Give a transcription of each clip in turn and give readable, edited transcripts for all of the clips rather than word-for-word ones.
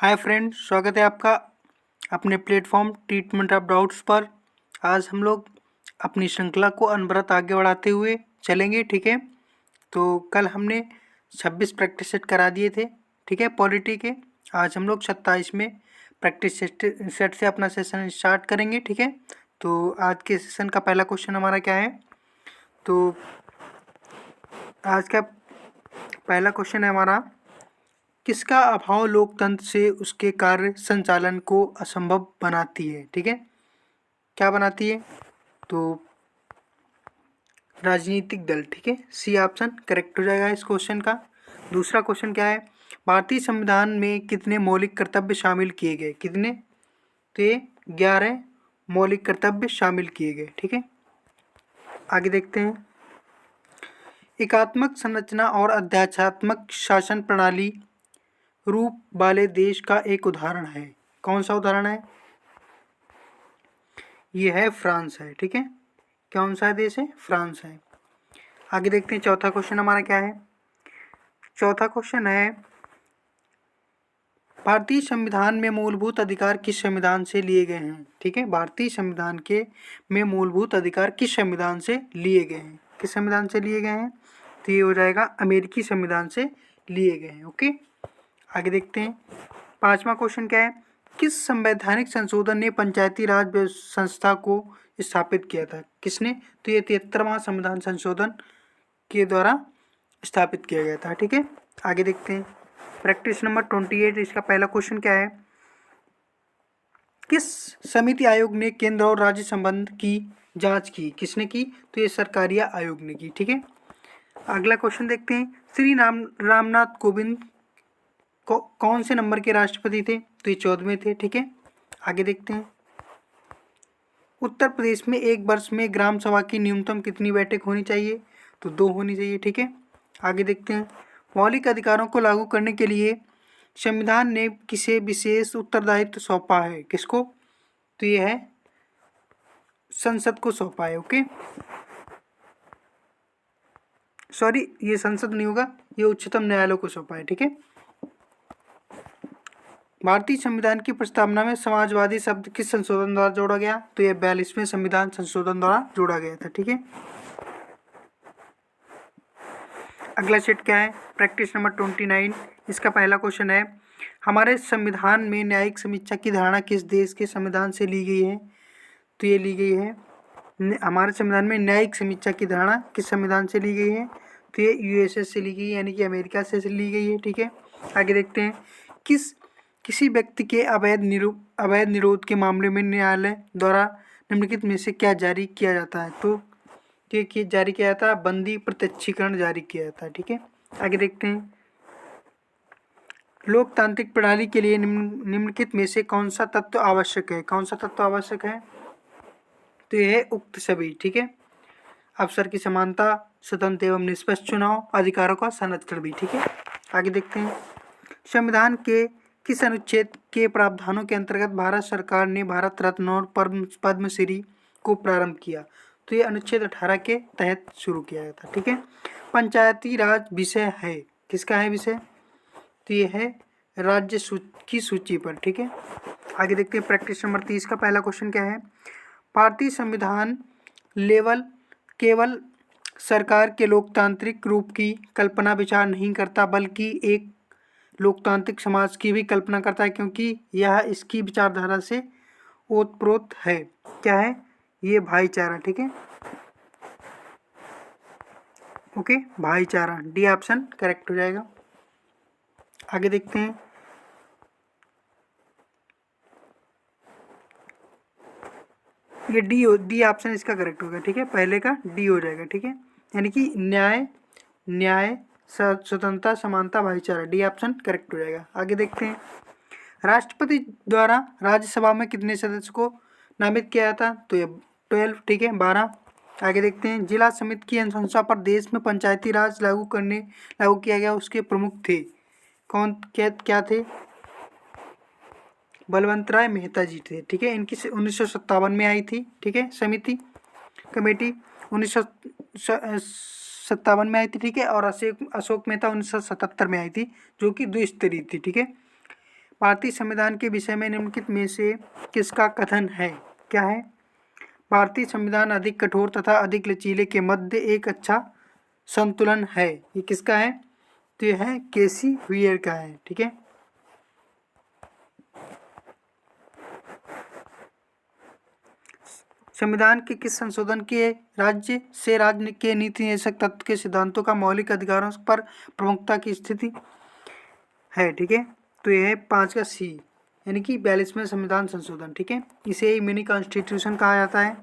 Hi friend, स्वागत है आपका अपने प्लेटफॉर्म ट्रीटमेंट ऑफ डाउट्स पर। आज हम लोग अपनी श्रृंखला को अनवरत आगे बढ़ाते हुए चलेंगे। ठीक है, तो कल हमने 26 प्रैक्टिस सेट करा दिए थे। ठीक है, पॉलिटी के। आज हम लोग 27 में प्रैक्टिस सेट से अपना सेशन स्टार्ट करेंगे। ठीक है, तो आज के सेशन का पहला क्वेश्चन हमारा क्या है? तो आज का पहला क्वेश्चन है हमारा, किसका अभाव लोकतंत्र से उसके कार्य संचालन को असंभव बनाती है? ठीक है, क्या बनाती है? तो राजनीतिक दल। ठीक है, सी ऑप्शन करेक्ट हो जाएगा इस क्वेश्चन का। दूसरा क्वेश्चन क्या है? भारतीय संविधान में कितने मौलिक कर्तव्य शामिल किए गए? कितने? तो ये 11 मौलिक कर्तव्य शामिल किए गए। ठीक है, आगे देखते हैं। एकात्मक संरचना और अध्यात्मात्मक शासन प्रणाली रूप वाले देश का एक उदाहरण है। कौन सा उदाहरण है? ये है फ्रांस है। ठीक है, कौन सा देश है? फ्रांस है। आगे देखते हैं, चौथा क्वेश्चन हमारा क्या है? चौथा क्वेश्चन है, भारतीय संविधान में मूलभूत अधिकार किस संविधान से लिए गए हैं? ठीक है, भारतीय संविधान के में मूलभूत अधिकार किस संविधान से लिए गए हैं? किस संविधान से लिए गए हैं? तो ये हो जाएगा अमेरिकी संविधान से लिए गए हैं। ओके, आगे देखते हैं। पांचवा क्वेश्चन क्या है? किस संवैधानिक संशोधन ने पंचायती राज संस्था को स्थापित किया था? किसने? तो ये 73वां संविधान संशोधन के द्वारा स्थापित किया गया था। ठीक है, आगे देखते हैं। प्रैक्टिस नंबर 28, इसका पहला क्वेश्चन क्या है? किस समिति आयोग ने केंद्र और राज्य संबंध की जांच की? किसने की? तो ये सरकारिया आयोग ने की। ठीक है, अगला क्वेश्चन देखते हैं। श्री रामनाथ कोविंद कौन से नंबर के राष्ट्रपति थे? तो ये 14वें थे। ठीक है, आगे देखते हैं। उत्तर प्रदेश में एक वर्ष में ग्राम सभा की न्यूनतम कितनी बैठक होनी चाहिए? तो 2 होनी चाहिए। ठीक है, आगे देखते हैं। मौलिक अधिकारों को लागू करने के लिए संविधान ने किसे विशेष उत्तरदायित्व सौंपा है? किसको? तो ये है संसद को सौंपा है। ओके, सॉरी, ये संसद नहीं होगा, ये उच्चतम न्यायालय को सौंपा है। ठीक है, भारतीय संविधान की प्रस्तावना में समाजवादी शब्द किस संशोधन द्वारा जोड़ा गया? तो यह 42वें संविधान संशोधन द्वारा जोड़ा गया था। ठीक है, अगला सेट क्या है? प्रैक्टिस नंबर 29, इसका पहला क्वेश्चन है, हमारे संविधान में न्यायिक समीक्षा की धारणा किस देश के संविधान से ली गई है? तो ये ली गई है, हमारे संविधान में न्यायिक समीक्षा की धारणा किस संविधान से ली गई है? तो ये यूएसए से ली गई है, यानी कि अमेरिका से ली गई है। ठीक है, आगे देखते हैं। किसी व्यक्ति के अवैध निरोध के मामले में न्यायालय द्वारा निम्नलिखित में से क्या जारी किया जाता है? तो ये जारी किया जाता है, बंदी प्रत्यक्षीकरण जारी किया जाता है। ठीक है, आगे देखते हैं। लोकतांत्रिक प्रणाली के लिए निम्नलिखित में से कौन सा तत्व आवश्यक है? कौन सा तत्व आवश्यक है? तो यह है उक्त सभी। ठीक है, अवसर की समानता, स्वतंत्र एवं निष्पक्ष चुनाव, अधिकारों का संरक्षण भी। ठीक है, आगे देखते हैं। संविधान के किस अनुच्छेद के प्रावधानों के अंतर्गत भारत सरकार ने भारत रत्न और पद्मश्री को प्रारंभ किया? तो ये अनुच्छेद 18 के तहत शुरू किया गया था। ठीक है, पंचायती राज विषय है, किसका है विषय? तो ये है राज्य की सूची पर। ठीक है, आगे देखते हैं। प्रैक्टिस नंबर 30 का पहला क्वेश्चन क्या है? भारतीय संविधान केवल सरकार के लोकतांत्रिक रूप की कल्पना विचार नहीं करता, बल्कि एक लोकतांत्रिक समाज की भी कल्पना करता है, क्योंकि यह इसकी विचारधारा से ओतप्रोत है। क्या है? ये भाईचारा। ठीक है, ओके, भाईचारा, डी ऑप्शन करेक्ट हो जाएगा। आगे देखते हैं। ये डी ऑप्शन इसका करेक्ट होगा। ठीक है, पहले का डी हो जाएगा। ठीक है, यानी कि न्याय स्वतंत्रता, समानता, भाईचारा, डी ऑप्शन करेक्ट हो जाएगा। आगे देखते हैं। राष्ट्रपति द्वारा राज्यसभा में कितने सदस्य को नामित किया जाता? तो ये 12। ठीक है, 12। आगे देखते हैं। जिला समिति की अनुशंसा पर देश में पंचायती राज लागू किया गया, उसके प्रमुख थे कौन? क्या थे? बलवंत राय मेहता जी थे। ठीक है, इनकी 1957 में आई थी। ठीक है, समिति कमेटी 1957 में आई थी। ठीक है, और अशोक मेहता 1977 में आई थी, जो कि द्विस्तरीय थी। ठीक है, भारतीय संविधान के विषय में निम्नलिखित में से किसका कथन है? क्या है? भारतीय संविधान अधिक कठोर तथा अधिक लचीले के मध्य एक अच्छा संतुलन है। ये किसका है? तो यह है केसी व्हीयर का है। ठीक है। संविधान के किस संशोधन के राज्य से राज्य के नीति निदेशक तत्व के सिद्धांतों का मौलिक अधिकारों पर प्रमुखता की स्थिति है? ठीक है। तो यह है 5 का सी, यानी कि 42वें संविधान संशोधन। ठीक है। इसे ही मिनी कॉन्स्टिट्यूशन कहा जाता है।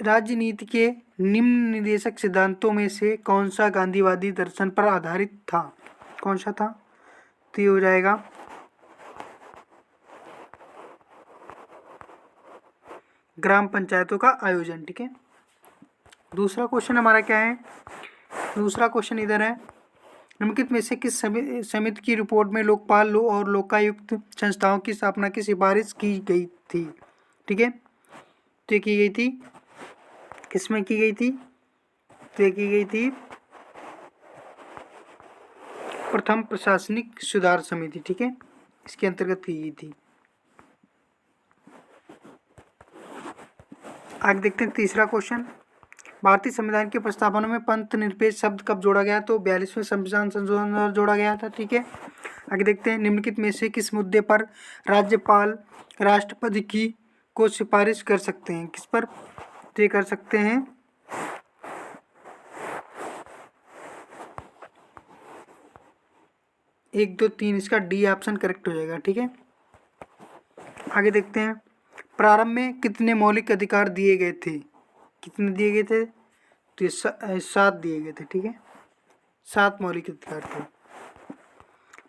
राज्य नीति के निम्न निदेशक सिद्धांतों में से कौन सा गांधीवादी दर्शन पर आधारित था? कौन सा था? तो ये हो जाएगा ग्राम पंचायतों का आयोजन। ठीक है। दूसरा क्वेश्चन हमारा क्या है? दूसरा क्वेश्चन इधर है, निम्नलिखित में से किस समिति की रिपोर्ट में लोकपाल और लोकायुक्त संस्थाओं की स्थापना की सिफारिश की गई थी? ठीक है। तो ये की गई थी, किसमें की गई थी? तो ये की गई थी प्रथम प्रशासनिक सुधार समिति। ठीक है, इसके अंतर्गत की गई थी। आगे देखते हैं तीसरा क्वेश्चन, भारतीय संविधान के प्रस्तावना में पंथ निरपेक्ष शब्द कब जोड़ा गया? तो 42वें संविधान संशोधन द्वारा जोड़ा गया था। ठीक है। आगे देखते हैं, निम्नलिखित में से किस मुद्दे पर राज्यपाल राष्ट्रपति की को सिफारिश कर सकते हैं? किस पर? तो ये कर सकते हैं 1, 2, 3, इसका डी ऑप्शन करेक्ट हो जाएगा। ठीक है। आगे देखते हैं, प्रारंभ में कितने मौलिक अधिकार दिए गए थे? कितने दिए गए थे? तो ये 7 दिए गए थे। ठीक है, 7 मौलिक अधिकार थे।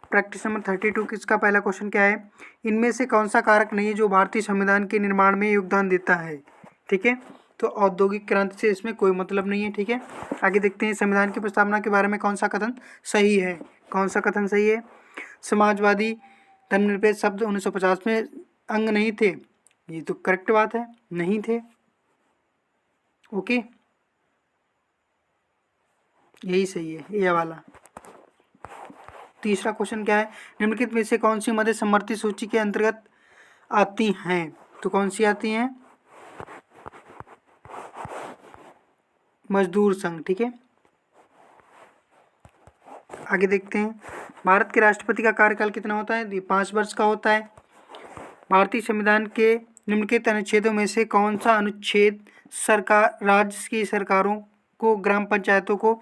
प्रैक्टिस नंबर 32 किसका पहला क्वेश्चन क्या है? इनमें से कौन सा कारक नहीं है जो भारतीय संविधान के निर्माण में योगदान देता है? ठीक है, तो औद्योगिक क्रांति से इसमें कोई मतलब नहीं है। ठीक है। आगे देखते हैं, संविधान की प्रस्तावना के बारे में कौन सा कथन सही है? कौन सा कथन सही है? समाजवादी धर्मनिरपेक्ष शब्द 1950 में अंग नहीं थे। ये तो करेक्ट बात है, नहीं थे। ओके, यही सही है, ये वाला। तीसरा क्वेश्चन क्या है? निम्नलिखित में से कौन सी मध्य समवर्ती सूची के अंतर्गत आती हैं? तो कौन सी आती हैं? मजदूर संघ। ठीक है। आगे देखते हैं, भारत के राष्ट्रपति का कार्यकाल कितना होता है? ये 5 वर्ष का होता है। भारतीय संविधान के निम्नलिखित अनुच्छेदों में से कौन सा अनुच्छेद सरकार राज्य की सरकारों को ग्राम पंचायतों को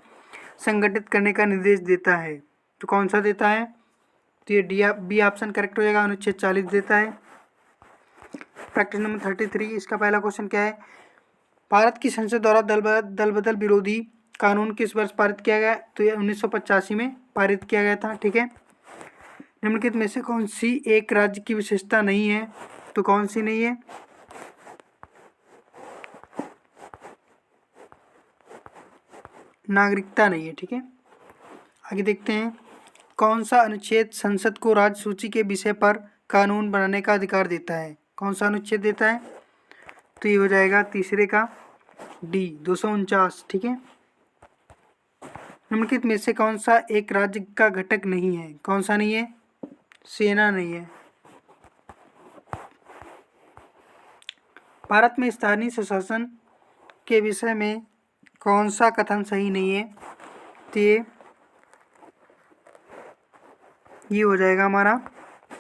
संगठित करने का निर्देश देता है? तो कौन सा देता है? तो ये बी ऑप्शन करेक्ट हो जाएगा, अनुच्छेद 40 देता है। प्रैक्टिस नंबर 33, इसका पहला क्वेश्चन क्या है? भारत की संसद द्वारा दल बदल विरोधी कानून किस वर्ष पारित किया गया? तो ये 1985 में पारित किया गया था। ठीक है। निम्नलिखित में से कौन सी एक राज्य की विशेषता नहीं है? तो कौन सी नहीं है? नागरिकता नहीं है। ठीक है। आगे देखते हैं, कौन सा अनुच्छेद संसद को राज्य सूची के विषय पर कानून बनाने का अधिकार देता है? कौन सा अनुच्छेद देता है? तो ये हो जाएगा तीसरे का डी 249। ठीक है। निम्नलिखित में से कौन सा एक राज्य का घटक नहीं है? कौन सा नहीं है? सेना नहीं है। भारत में स्थानीय स्वशासन के विषय में कौन सा कथन सही नहीं है? तो ये हो जाएगा हमारा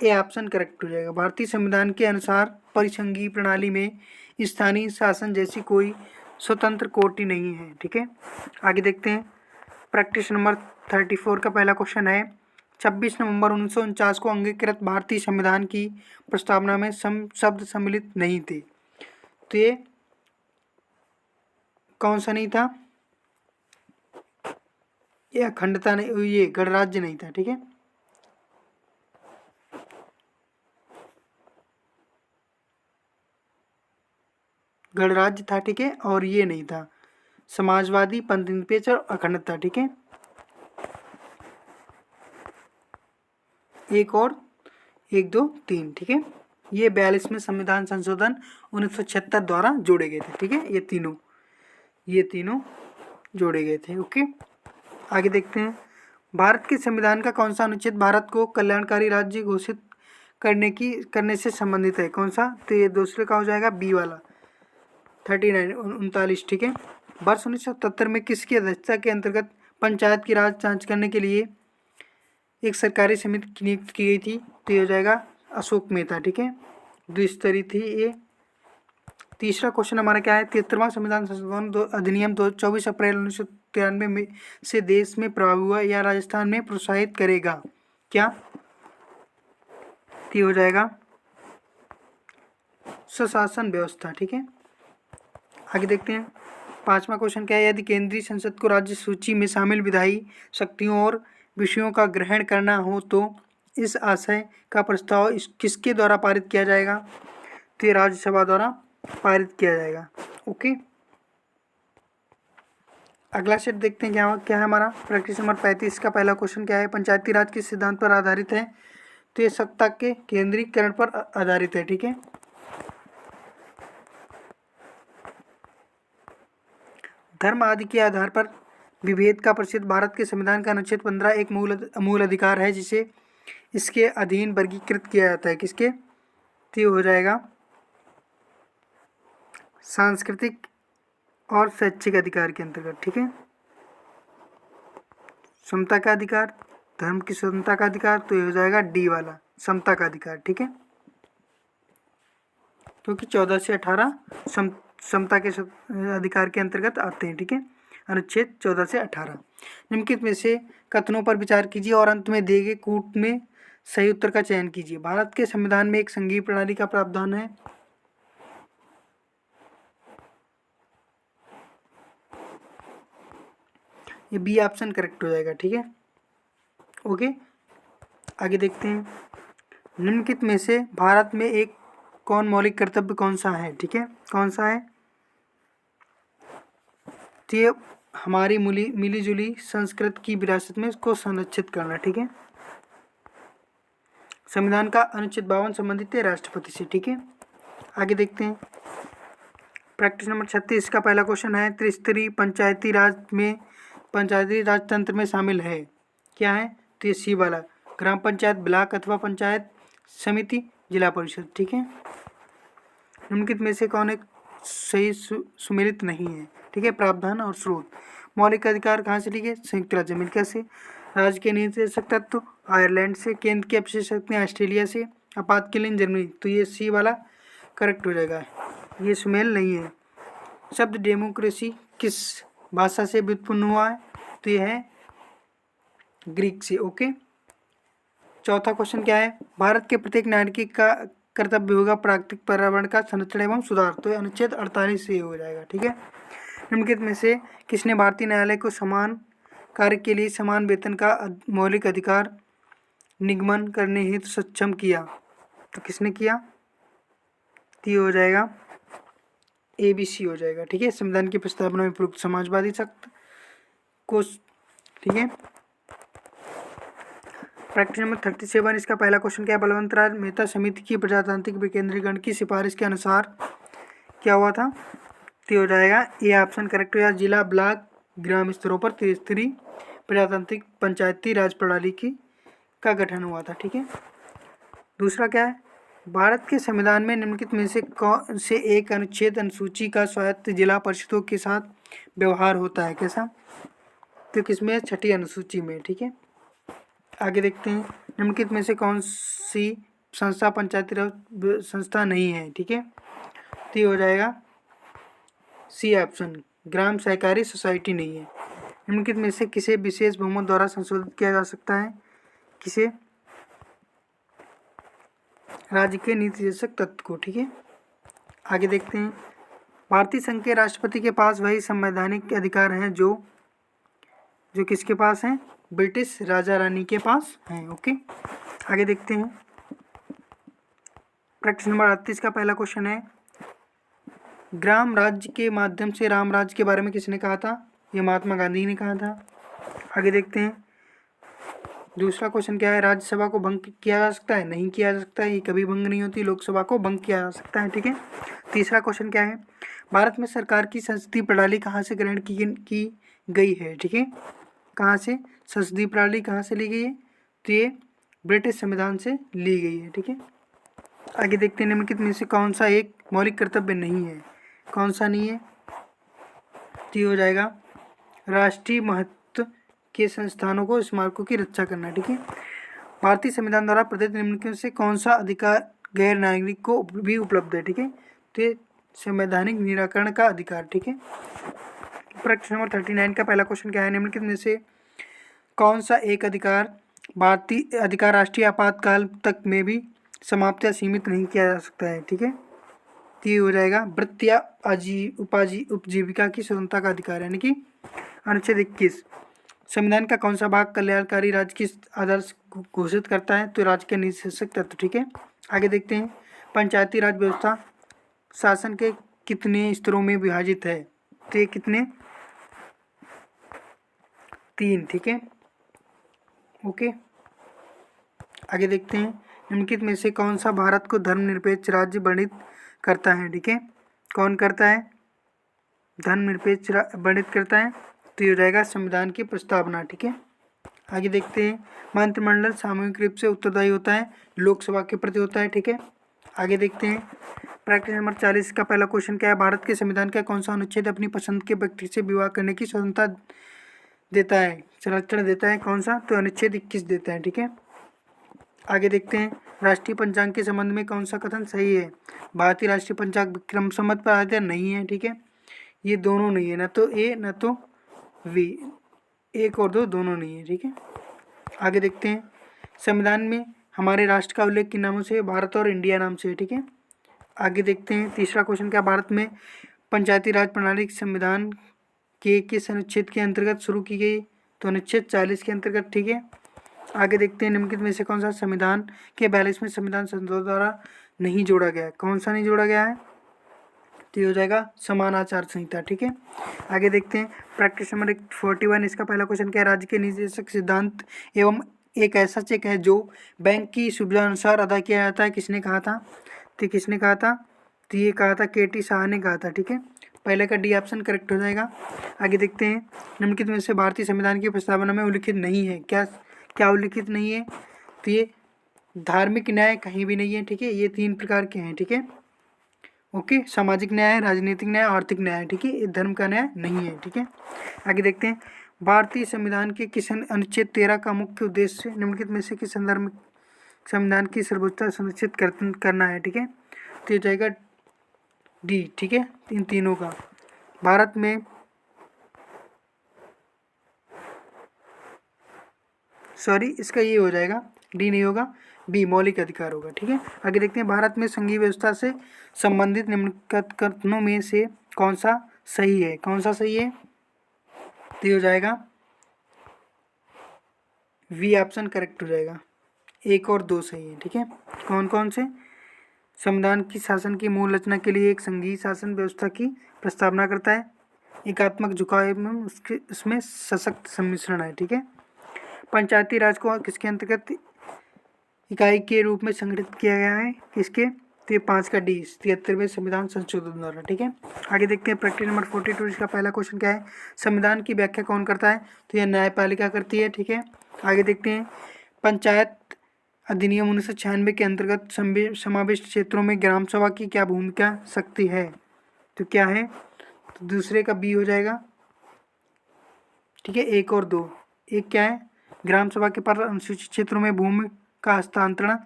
ए ऑप्शन करेक्ट हो जाएगा। भारतीय संविधान के अनुसार परिसंघीय प्रणाली में स्थानीय शासन जैसी कोई स्वतंत्र कोटि नहीं है। ठीक है। आगे देखते हैं, प्रैक्टिस नंबर 34 का पहला क्वेश्चन है, 26 नवंबर 1949 को अंगीकृत भारतीय संविधान की प्रस्तावना में शब्द सम्मिलित नहीं थे। तो ये कौन सा नहीं था? ये अखंडता नहीं, ये गणराज्य नहीं था। ठीक है। गणराज्य था। ठीक है। और ये नहीं था समाजवादी, पंथ निरपेक्ष और अखंडता। ठीक है। एक और 1, 2, 3। ठीक है। ये 42वें संविधान संशोधन 1976 द्वारा जोड़े गए थे। ठीक है। ये तीनों जोड़े गए थे। ओके। आगे देखते हैं, भारत के संविधान का कौन सा अनुच्छेद भारत को कल्याणकारी राज्य घोषित करने से संबंधित है? कौन सा? तो ये दूसरे का हो जाएगा बी वाला 39 ठीक है। वर्ष 1977 में किसकी अध्यक्षता के अंतर्गत पंचायत की राज जांच करने के लिए एक सरकारी समिति नियुक्त की गई थी? तो ये हो जाएगा अशोक मेहता ठीक है। द्विस्तरीय थी ये। तीसरा क्वेश्चन हमारा क्या है? 73वां संविधान संशोधन अधिनियम 24 अप्रैल 1993 में से देश में प्रभावी हुआ या राजस्थान में प्रोत्साहित करेगा? क्या? तो हो जाएगा स्वशासन व्यवस्था ठीक है। आगे देखते हैं। 5वां क्वेश्चन क्या है? यदि केंद्रीय संसद को राज्य सूची में शामिल विधायी शक्तियों और विषयों का ग्रहण करना हो तो इस आशय का प्रस्ताव किसके द्वारा पारित किया जाएगा? तो राज्यसभा द्वारा पारित किया जाएगा। ओके, अगला सेट देखते हैं क्या है हमारा। प्रैक्टिस नंबर 35 का पहला क्वेश्चन क्या है? पंचायती राज किस सिद्धांत पर आधारित है? तो ये सत्ता के केंद्रीकरण पर आधारित है ठीक है। धर्म आदि के आधार पर विभेद का प्रसिद्ध भारत के संविधान का अनुच्छेद 15 एक मूल अधिकार है जिसे इसके अधीन वर्गीकृत किया जाता है। किसके? तो हो जाएगा सांस्कृतिक और शैक्षिक अधिकार के अंतर्गत ठीक है। समता का अधिकार, धर्म की स्वतंत्रता का अधिकार, तो ये हो जाएगा डी वाला समता का अधिकार ठीक है। क्योंकि 14 से 18 समता के अधिकार के अंतर्गत आते हैं ठीक है। अनुच्छेद 14 से 18। निम्नलिखित में से कथनों पर विचार कीजिए और अंत में दिए गए कूट में सही उत्तर का चयन कीजिए। भारत के संविधान में एक संघीय प्रणाली का प्रावधान है। ये बी ऑप्शन करेक्ट हो जाएगा ठीक है। ओके, आगे देखते हैं। निम्नलिखित में से भारत में एक कौन मौलिक कर्तव्य कौन सा है? ठीक है, कौन सा है? तो ये हमारी मिली जुली संस्कृत की विरासत में इसको संरक्षित करना ठीक है। संविधान का अनुच्छेद 52 संबंधित है राष्ट्रपति से ठीक है। आगे देखते हैं। प्रैक्टिस नंबर 36 का पहला क्वेश्चन है त्रिस्तरीय पंचायती राज में पंचायती राज तंत्र में शामिल है क्या है? तो ये सी वाला ग्राम पंचायत, ब्लॉक अथवा पंचायत समिति, जिला परिषद ठीक है। निम्नलिखित में से कौन एक सही सुमेलित नहीं है? ठीक है, प्रावधान और स्रोत। मौलिक अधिकार कहाँ से लिखे? संयुक्त राज्य अमेरिका से। राज्य के निषेधक तत्व आयरलैंड से। केंद्र की अपशिष्ट शक्तियाँ ऑस्ट्रेलिया से। आपातकालीन जर्मनी, तो ये सी वाला करेक्ट हो जाएगा, ये सुमेल नहीं है। शब्द डेमोक्रेसी किस भाषा से व्युत्पन्न हुआ है? तो ये है ग्रीक से। ओके, चौथा क्वेश्चन क्या है? भारत के प्रत्येक नागरिक का कर्तव्य होगा प्राकृतिक पर्यावरण का संरक्षण एवं सुधार, तो ये अनुच्छेद 48 से हो जाएगा ठीक है। निम्नलिखित में से किसने भारतीय न्यायालय को समान कार्य के लिए समान वेतन का मौलिक अधिकार निगमन करने हेतु सक्षम किया? तो किसने किया? तो हो जाएगा ABC हो जाएगा ठीक है। संविधान की प्रस्तावना में प्रयुक्त समाजवादी शक्त को ठीक है। प्रैक्टिस नंबर 37 इसका पहला क्वेश्चन क्या है? बलवंत राज मेहता समिति की प्रजातांत्रिक विकेंद्रीकरण की सिफारिश के अनुसार क्या हुआ था? तो हो जाएगा ये ऑप्शन करेक्ट हो जाएगा। जिला, ब्लॉक, ग्राम स्तरों पर त्रिस्तरीय प्रजातांत्रिक पंचायती राज प्रणाली का गठन हुआ था ठीक है। दूसरा क्या है? भारत के संविधान में निम्नलिखित में से कौन से एक अनुच्छेद अनुसूची का स्वायत्त जिला परिषदों के साथ व्यवहार होता है? कैसा? तो किसमें? छठी अनुसूची में ठीक है। आगे देखते हैं। निम्नलिखित में से कौन सी संस्था पंचायती राज संस्था नहीं है? ठीक है, तो ये हो जाएगा सी ऑप्शन, ग्राम सहकारी सोसाइटी नहीं है। निम्नलिखित में से किसे विशेष बहुमत द्वारा संशोधित किया जा सकता है? किसे? राज्य के नीति निर्देशक तत्व को ठीक है। आगे देखते हैं। भारतीय संघ के राष्ट्रपति के पास वही संवैधानिक अधिकार हैं जो किसके पास हैं? ब्रिटिश राजा रानी के पास हैं। ओके, आगे देखते हैं। प्रश्न नंबर 38 का पहला क्वेश्चन है ग्राम राज्य के माध्यम से राम राज्य के बारे में किसने कहा था? ये महात्मा गांधी ने कहा था। आगे देखते हैं। दूसरा क्वेश्चन क्या है? राज्यसभा को भंग किया जा सकता है? नहीं किया जा सकता है, ये कभी भंग नहीं होती। लोकसभा को भंग किया जा सकता है ठीक है। तीसरा क्वेश्चन क्या है? भारत में सरकार की संसदीय प्रणाली कहाँ से ग्रहण की गई है? ठीक है, कहाँ से, संसदीय प्रणाली कहाँ से ली गई है, तो ये ब्रिटिश संविधान से ली गई है। ठीक है, आगे देखते हैं निम्नलिखित में से कौन सा एक मौलिक कर्तव्य नहीं है, कौन सा नहीं है, तो ये हो जाएगा राष्ट्रीय महत्व के संस्थानों को स्मारकों की रक्षा करना। ठीक है, भारतीय संविधान द्वारा प्रदत्त निम्नलिखित में से कौन सा अधिकार गैर नागरिक को भी उपलब्ध है। ठीक है, तो ये संवैधानिक निराकरण का अधिकार। ठीक है, प्रश्न नंबर 39 का पहला क्वेश्चन क्या है, निम्नलिखित में से कौन सा एक अधिकार राष्ट्रीय आपातकाल तक में भी समाप्त या सीमित नहीं किया जा सकता है। ठीक है, तो ये हो जाएगा वृत्ति या उपजीविका की स्वतंत्रता का अधिकार, यानी कि अनुच्छेद 21। संविधान का कौन सा भाग कल्याणकारी राज्य की आदर्श घोषित करता है, तो राज्य के नीति शीर्षक तत्व। ठीक है, आगे देखते हैं पंचायती राज व्यवस्था शासन के कितने स्तरों में विभाजित है, तो ये कितने, 3। ठीक है, ओके, आगे देखते हैं निम्नलिखित में से कौन सा भारत को धर्मनिरपेक्ष राज्य वर्णित करता है। ठीक है, कौन करता है, धर्मनिरपेक्ष वर्णित करता है, तो ये हो जाएगा संविधान की प्रस्तावना। ठीक है, आगे देखते हैं मंत्रिमंडल सामूहिक रूप से उत्तरदायी होता है, लोकसभा के प्रति होता है। ठीक है, आगे देखते हैं प्रश्न नंबर 40 का पहला क्वेश्चन क्या है, भारत के संविधान का कौन सा अनुच्छेद अपनी पसंद के व्यक्ति से विवाह करने की स्वतंत्रता देता है, संरक्षण देता है, कौन सा, तो अनुच्छेद 21 देता है। ठीक है, आगे देखते हैं राष्ट्रीय पंचांग के संबंध में कौन सा कथन सही है, भारतीय राष्ट्रीय पंचांग विक्रम संवत पर आधारित नहीं है। ठीक है, ये दोनों नहीं है, ना तो ए ना तो वी, 1 और 2 दोनों नहीं है। ठीक है, आगे देखते हैं संविधान में हमारे राष्ट्र का उल्लेख किन नामों से, भारत और इंडिया नाम से है। ठीक है, आगे देखते हैं तीसरा क्वेश्चन क्या, भारत में पंचायती राज प्रणाली संविधान के किस अनुच्छेद के अंतर्गत शुरू की गई, तो अनुच्छेद 40 के अंतर्गत। ठीक है, आगे देखते हैं निम्नलिखित में से कौन सा संविधान के 42वें संविधान संशोधन द्वारा नहीं जोड़ा गया है, कौन सा नहीं जोड़ा गया है, तो ये हो जाएगा समान आचार संहिता। ठीक है, आगे देखते हैं प्रश्न नंबर 41, इसका पहला क्वेश्चन क्या है, राज्य के निर्देशक सिद्धांत एवं एक ऐसा चेक है जो बैंक की सुविधा अनुसार अदा किया जाता है, किसने कहा था, तो किसने कहा था, तो ये कहा था के टी शाह ने कहा था। ठीक है, पहले का डी ऑप्शन करेक्ट हो जाएगा। आगे देखते हैं निम्नलिखित में से भारतीय संविधान की प्रस्तावना में उल्लिखित नहीं है, क्या उल्लिखित नहीं है, तो ये धार्मिक न्याय कहीं भी नहीं है। ठीक है, ये 3 प्रकार के हैं। ठीक है, ओके, सामाजिक न्याय, राजनीतिक न्याय, आर्थिक न्याय। ठीक है, ये धर्म का न्याय नहीं है। ठीक है, आगे देखते हैं भारतीय संविधान के किस अनुच्छेद 13 का मुख्य उद्देश्य निम्नलिखित में से किस संदर्भ में संविधान की सर्वोच्चता सुनिश्चित करना है। ठीक है, तो ये जाएगा डी। ठीक है, इन तीनों का भारत में इसका ये हो जाएगा, डी नहीं होगा, बी मौलिक अधिकार होगा। ठीक है, आगे देखते हैं भारत में संघीय व्यवस्था से संबंधित निम्नलिखित कथनों में से कौन सा सही है, कौन सा सही है, तो हो जाएगा वी ऑप्शन करेक्ट हो जाएगा, 1 और 2 सही है। ठीक है, कौन कौन से, संविधान की शासन की मूल रचना के लिए एक संघीय शासन व्यवस्था की प्रस्तावना करता है, एकात्मक झुकाव एवं उसमें सशक्त सम्मिश्रण है। ठीक है, पंचायती राज को किसके अंतर्गत इकाई के रूप में संगठित किया गया है, किसके, तो ये 5 का डी 73वें संविधान संशोधन द्वारा। ठीक है, आगे देखते हैं प्रश्न नंबर 42, इसका पहला क्वेश्चन क्या है, संविधान की व्याख्या कौन करता है, तो यह न्यायपालिका करती है। ठीक है, आगे देखते हैं पंचायत अधिनियम 1996 के अंतर्गत समाविष्ट क्षेत्रों में ग्राम सभा की क्या भूमिका शक्ति है, तो क्या है, तो दूसरे का बी हो जाएगा। ठीक है, 1 और 2, एक क्या है, ग्राम सभा के पास अनुसूचित क्षेत्रों में भूमि का हस्तांतरण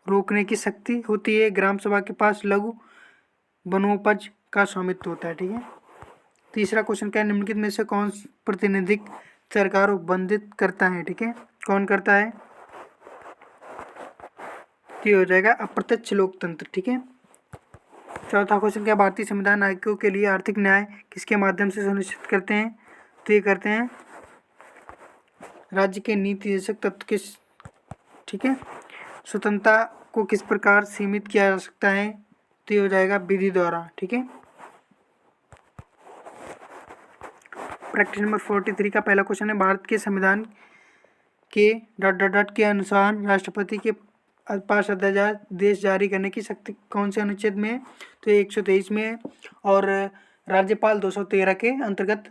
रोकने की शक्ति होती है, ग्राम सभा के पास लघु वनोपज का स्वामित्व होता है। ठीक है, तीसरा क्वेश्चन क्या है, निम्नलिखित में से कौन प्रतिनिधिक सरकार उपबंधित करता है। ठीक है, कौन करता है, ये हो जाएगा अप्रत्यक्ष लोकतंत्र। ठीक है, चौथा क्वेश्चन क्या, भारतीय संविधान नागरिकों के लिए आर्थिक न्याय किसके माध्यम से सुनिश्चित करते हैं, तो ये करते हैं राज्य के नीति निर्देशक तत्व के। ठीक है, स्वतंत्रता को किस प्रकार सीमित किया जा सकता है, तो ये हो जाएगा विधि द्वारा। ठीक है, प्रश्न नंबर 43 का पहला क्वेश्चन है, भारत के संविधान के ... के अनुसार राष्ट्रपति के पास अध्यादेश जारी करने की शक्ति कौन से अनुच्छेद में, तो 123 में, और राज्यपाल 213 के अंतर्गत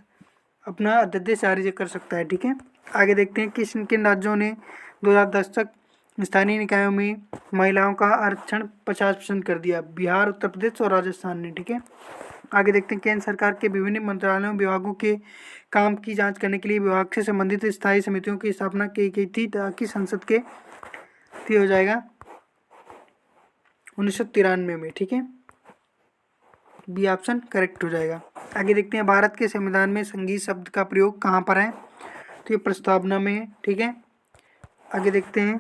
अपना अध्यादेश जारी कर सकता है। ठीक है, आगे देखते हैं किन किन राज्यों ने 2010 तक स्थानीय निकायों में महिलाओं का आरक्षण 50% कर दिया। बिहार, उत्तर प्रदेश और राजस्थान ने। ठीक है, आगे देखते हैं केंद्र सरकार के विभिन्न मंत्रालयों विभागों के काम की जांच करने के लिए विभाग से संबंधित स्थायी समितियों की स्थापना की गई थी ताकि संसद के हो जाएगा 1993 में। ठीक है, बी ऑप्शन करेक्ट हो जाएगा। आगे देखते हैं भारत के संविधान में संगीत शब्द का प्रयोग कहाँ पर है, तो ये प्रस्तावना में है। ठीक है, आगे देखते हैं,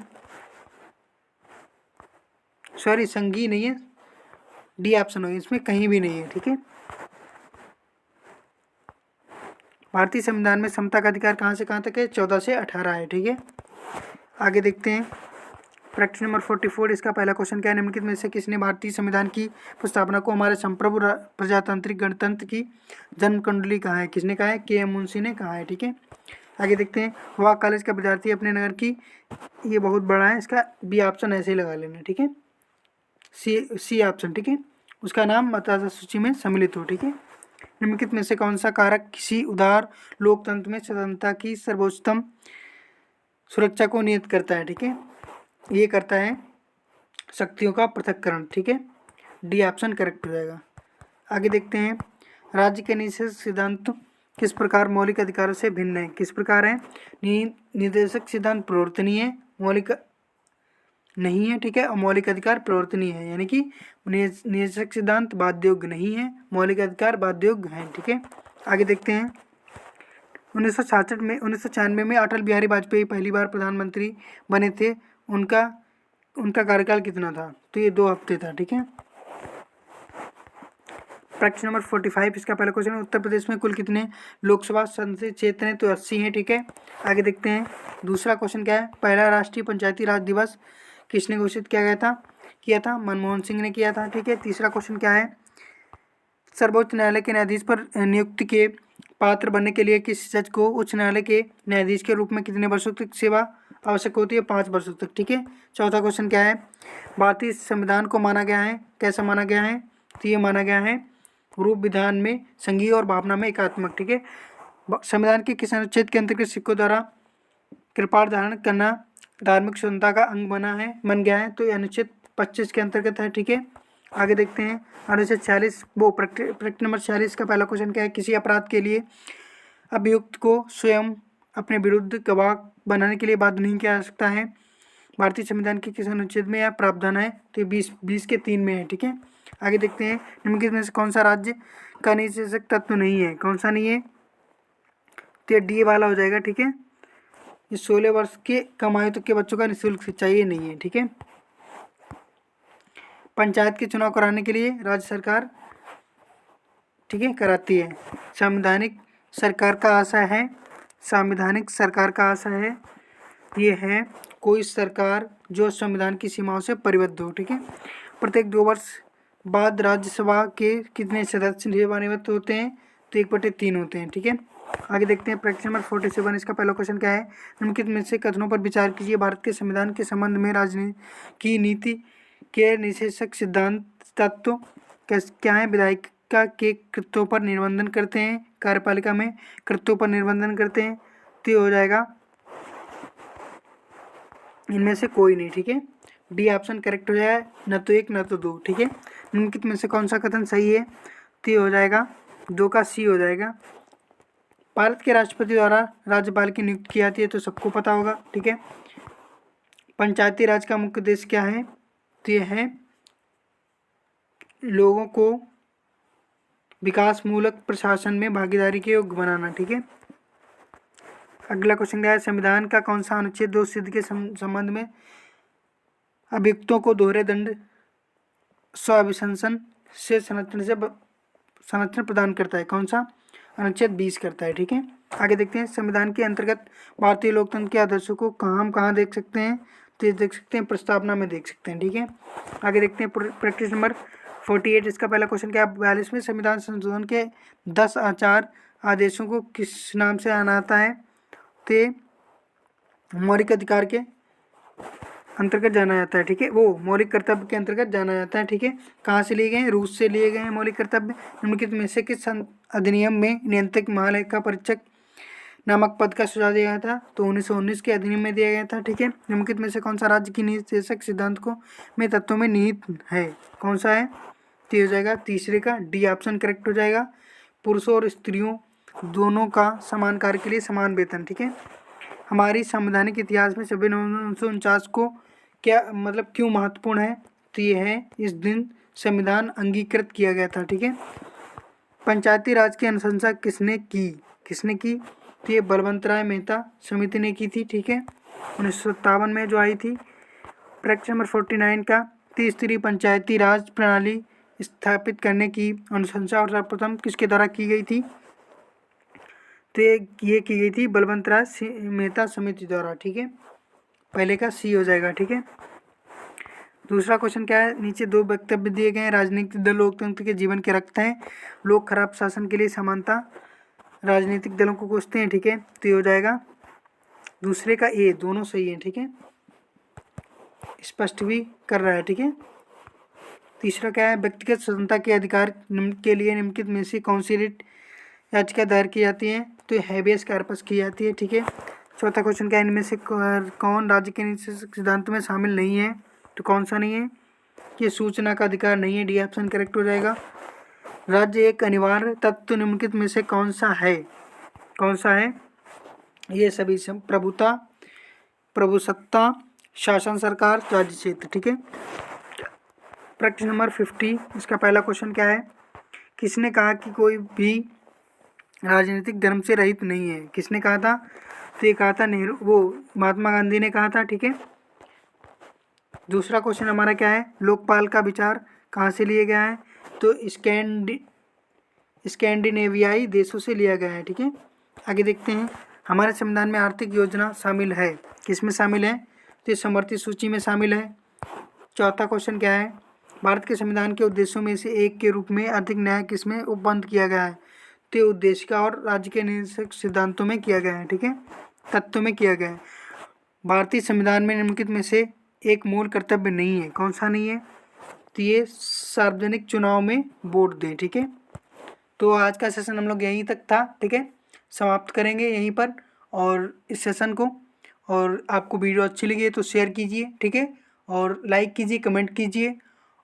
सॉरी संगी नहीं है, डी ऑप्शन होगा, इसमें कहीं भी नहीं है। ठीक है, भारतीय संविधान में समता का अधिकार कहाँ से कहाँ तक है, 14 से 18 है। ठीक है, आगे देखते हैं प्रश्न नंबर 44, इसका पहला क्वेश्चन क्या है, निम्नलिखित में से किसने भारतीय संविधान की प्रस्तावना को हमारे संप्रभु प्रजातांत्रिक गणतंत्र की जन्म कुंडली कहा है, किसने कहा है, के.एम. मुंशी ने कहा है। ठीक है, आगे देखते हैं वह कॉलेज का विद्यार्थी अपने नगर की, ये बहुत बड़ा है, इसका बी ऑप्शन ऐसे ही लगा लेना। ठीक है, सी ऑप्शन। ठीक है, उसका नाम मतदाता सूची में सम्मिलित हो। ठीक है, निम्नलिखित में से कौन सा कारक किसी उदार लोकतंत्र में स्वतंत्रता की सर्वोच्चतम सुरक्षा को नियत करता है। ठीक है, ये करता है शक्तियों का पृथक्करण। ठीक है, डी ऑप्शन करेक्ट हो जाएगा। आगे देखते हैं राज्य के निषेध सिद्धांत किस प्रकार मौलिक अधिकारों से भिन्न है, किस प्रकार है, निर्देशक सिद्धांत प्रवर्तनीय है, मौलिक नहीं है। ठीक है, और मौलिक अधिकार प्रवर्तनीय है, यानी कि निर्देशक सिद्धांत बाध्योग्य नहीं है, मौलिक अधिकार बाध्योग्य है। ठीक है, आगे देखते हैं 1996 में अटल बिहारी वाजपेयी पहली बार प्रधानमंत्री बने थे, उनका कार्यकाल कितना था, तो ये 2 हफ्ते था। ठीक है, प्रश्न नंबर 45, इसका पहला क्वेश्चन है उत्तर प्रदेश में कुल कितने लोकसभा संसदीय क्षेत्र हैं, तो 80 हैं। ठीक है, आगे देखते हैं दूसरा क्वेश्चन क्या है, पहला राष्ट्रीय पंचायती राज दिवस किसने घोषित किया था, मनमोहन सिंह ने किया था। ठीक है, तीसरा क्वेश्चन क्या है, सर्वोच्च न्यायालय के न्यायाधीश पर नियुक्ति के पात्र बनने के लिए किस जज को उच्च न्यायालय के न्यायाधीश के रूप में कितने वर्षों तक सेवा आवश्यक होती है, 5 वर्षों तक। ठीक है, चौथा क्वेश्चन क्या है, भारतीय संविधान को माना गया है, कैसा माना गया है, तो ये माना गया है रूप विधान में संघीय और भावना में एकात्मक। ठीक है, संविधान के किस अनुच्छेद के अंतर्गत सिखों द्वारा कृपाण धारण करना धार्मिक स्वतंत्रता का अंग बन गया है, तो ये अनुच्छेद 25 के अंतर्गत है। ठीक है, आगे देखते हैं अनुच्छेद 46 प्रश्न नंबर 46 का पहला क्वेश्चन क्या है, किसी अपराध के लिए अभियुक्त को स्वयं अपने विरुद्ध गवाह बनाने के लिए बाध्य नहीं किया जा सकता है, भारतीय संविधान के किस अनुच्छेद में यह प्रावधान है, तो 20 के 3 में है। ठीक है, आगे देखते हैं निम्नलिखित में से कौन सा राज्य का निषेधक तत्व नहीं है, कौन सा नहीं है, तो ये डी वाला हो जाएगा। ठीक है, ये 16 वर्ष के कम आयु तक के बच्चों का निःशुल्क शिक्षा ये नहीं है। ठीक है, पंचायत के चुनाव कराने के लिए राज्य सरकार, ठीक है, कराती है। संवैधानिक सरकार का आशय है ये है कोई सरकार जो संविधान की सीमाओं से परिबद्ध हो। ठीक है, प्रत्येक 2 वर्ष बाद राज्यसभा के कितने सदस्य सेवानिवृत्त होते हैं, तो 1/3 होते हैं। ठीक है, आगे देखते हैं प्रश्न नंबर 47, इसका पहला क्वेश्चन क्या है, निम्नलिखित में से कथनों पर विचार कीजिए, भारत के संविधान के संबंध में राजनीति की नीति के निषेधक सिद्धांत तत्व क्या है, विधायिका के कृत्यों पर निर्बंधन करते हैं, कार्यपालिका में कृत्यों पर निर्बंधन करते हैं, तो हो जाएगा इनमें से कोई नहीं। ठीक है, डी ऑप्शन करेक्ट हो जाए, न तो 1 न तो 2। ठीक है, निम्नलिखित में से कौन सा कथन सही है, तो हो जाएगा 2 का सी हो जाएगा। भारत के राष्ट्रपति द्वारा राज्यपाल की नियुक्ति की जाती है, तो सबको पता होगा। ठीक है, पंचायती राज का मुख्य उद्देश्य क्या है, तो यह है लोगों को विकासमूलक प्रशासन में भागीदारी के योग्य बनाना। ठीक है, अगला क्वेश्चन क्या है, संविधान का कौन सा अनुच्छेद दोष सिद्ध के संबंध में अभियुक्तों को दोहरे दंड स्वाभिशंसन से संरक्षण प्रदान करता है, कौन सा, अनुच्छेद 20 करता है। ठीक है, आगे देखते हैं संविधान के अंतर्गत भारतीय लोकतंत्र के आदर्शों को कहाँ देख सकते हैं, तो देख सकते हैं प्रस्तावना में देख सकते हैं। ठीक है, आगे देखते हैं प्रैक्टिस नंबर 48, इसका पहला क्वेश्चन क्या है, 42वें संविधान संशोधन के 10 आचार आदेशों को किस नाम से आना आता है, तो मौलिक अधिकार के अंतर्गत जाना जाता है। ठीक है, वो मौलिक कर्तव्य के अंतर्गत जाना जाता है। ठीक है, कहाँ से लिए गए हैं, रूस से लिए गए हैं मौलिक कर्तव्य। निम्नलिखित में से किस अधिनियम में नियंत्रक महालेखा परीक्षक नामक पद का सुझाव दिया गया था, तो 1919 के अधिनियम में दिया गया था। ठीक है, निम्नलिखित में से कौन सा राज्य की नीति शीर्षक सिद्धांत को में तत्वों में निहित है, कौन सा है? तो ये हो जाएगा तीसरे का डी ऑप्शन करेक्ट हो जाएगा। पुरुषों और स्त्रियों दोनों का समान कार्य के लिए समान वेतन। ठीक है, हमारी संवैधानिक इतिहास में 26 नवंबर 1949 को क्या मतलब क्यों महत्वपूर्ण है? तो ये है इस दिन संविधान अंगीकृत किया गया था। ठीक है, पंचायती राज की अनुशंसा किसने की? तो ये बलवंत राय मेहता समिति ने की थी। ठीक है, 1957 में जो आई थी। प्रश्न नंबर 49 का त्रिस्तरीय पंचायती राज प्रणाली स्थापित करने की अनुशंसा और सर्वप्रथम किसके द्वारा की गई थी? तो ये की गई थी बलवंत राय मेहता समिति द्वारा। ठीक है, पहले का सी हो जाएगा। ठीक है, दूसरा क्वेश्चन क्या है? नीचे दो वक्तव्य दिए गए हैं। राजनीतिक दल लोकतंत्र के जीवन के रखते हैं, लोग खराब शासन के लिए समानता राजनीतिक दलों को कोसते हैं। ठीक है, तो ये हो जाएगा दूसरे का ए, दोनों सही है। ठीक है, स्पष्ट भी कर रहा है। ठीक है, तीसरा क्या है? व्यक्तिगत स्वतंत्रता के अधिकार के लिए निम्नलिखित में से कौन सी रिट याचिका दायर की जाती है? तो हैबियस कॉर्पस की जाती है। ठीक है, चौथा क्वेश्चन क्या है? इनमें से कौन राज्य के नीति सिद्धांत में शामिल नहीं है? तो कौन सा नहीं है? कि सूचना का अधिकार नहीं है, डी ऑप्शन करेक्ट हो जाएगा। राज्य एक अनिवार्य तत्व निम्नलिखित में से कौन सा है? कौन सा है? ये सभी प्रभुता, प्रभुसत्ता, शासन, सरकार, राज्य क्षेत्र। ठीक है, प्रश्न नंबर 50 इसका पहला क्वेश्चन क्या है? किसने कहा कि कोई भी राजनीतिक धर्म से रहित नहीं है? किसने कहा था? तो ये कहा था नेहरू, वो महात्मा गांधी ने कहा था। ठीक है, दूसरा क्वेश्चन हमारा क्या है? लोकपाल का विचार कहाँ से लिया गया है? तो स्कैंडिनेवियाई देशों से लिया गया है। ठीक है, आगे देखते हैं। हमारे संविधान में आर्थिक योजना शामिल है, किस में शामिल है? तो समवर्ती सूची में शामिल है। चौथा क्वेश्चन क्या है? भारत के संविधान के उद्देश्यों में से एक के रूप में आर्थिक न्याय किसमें उपबंध किया गया है? तो उद्देश्य का और राज्य के नीतिक सिद्धांतों में किया गया है। ठीक है, तत्वों में किया गया है। भारतीय संविधान में निम्नलिखित में से एक मूल कर्तव्य नहीं है, कौन सा नहीं है? तो ये सार्वजनिक चुनाव में वोट दें। ठीक है, तो आज का सेशन हम लोग यहीं तक था। ठीक है, समाप्त करेंगे यहीं पर और इस सेशन को। और आपको वीडियो अच्छी लगी है तो शेयर कीजिए। ठीक है, और लाइक कीजिए, कमेंट कीजिए।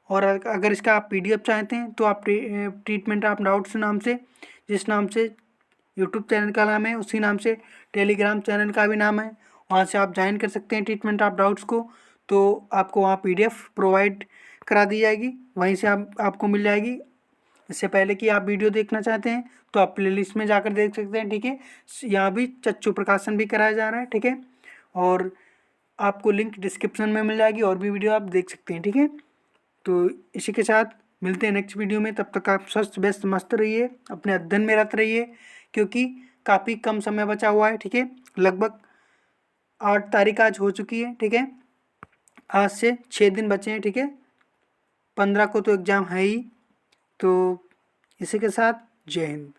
और अगर इसका आप PDF चाहते हैं तो आप ट्रीटमेंट ऑफ डाउट्स नाम से, जिस नाम से यूट्यूब चैनल का नाम है उसी नाम से टेलीग्राम चैनल का भी नाम है, वहाँ से आप ज्वाइन कर सकते हैं ट्रीटमेंट ऑफ डाउट्स को। तो आपको वहाँ PDF प्रोवाइड करा दी जाएगी, वहीं से आपको मिल जाएगी। इससे पहले कि आप वीडियो देखना चाहते हैं तो आप प्लेलिस्ट में जाकर देख सकते हैं। ठीक है, यहाँ भी चच्चू प्रकाशन भी कराया जा रहा है। ठीक है, और आपको लिंक डिस्क्रिप्शन में मिल जाएगी, और भी वीडियो आप देख सकते हैं। ठीक है, तो इसी के साथ मिलते हैं नेक्स्ट वीडियो में। तब तक आप स्वस्थ व्यस्त मस्त रहिए, अपने अध्ययन में रत रहिए, क्योंकि काफ़ी कम समय बचा हुआ है। ठीक है, लगभग 8 तारीख आज हो चुकी है। ठीक है, आज से 6 दिन बचे हैं। ठीक है, 15 को तो एग्ज़ाम है ही। तो इसी के साथ जय हिंद।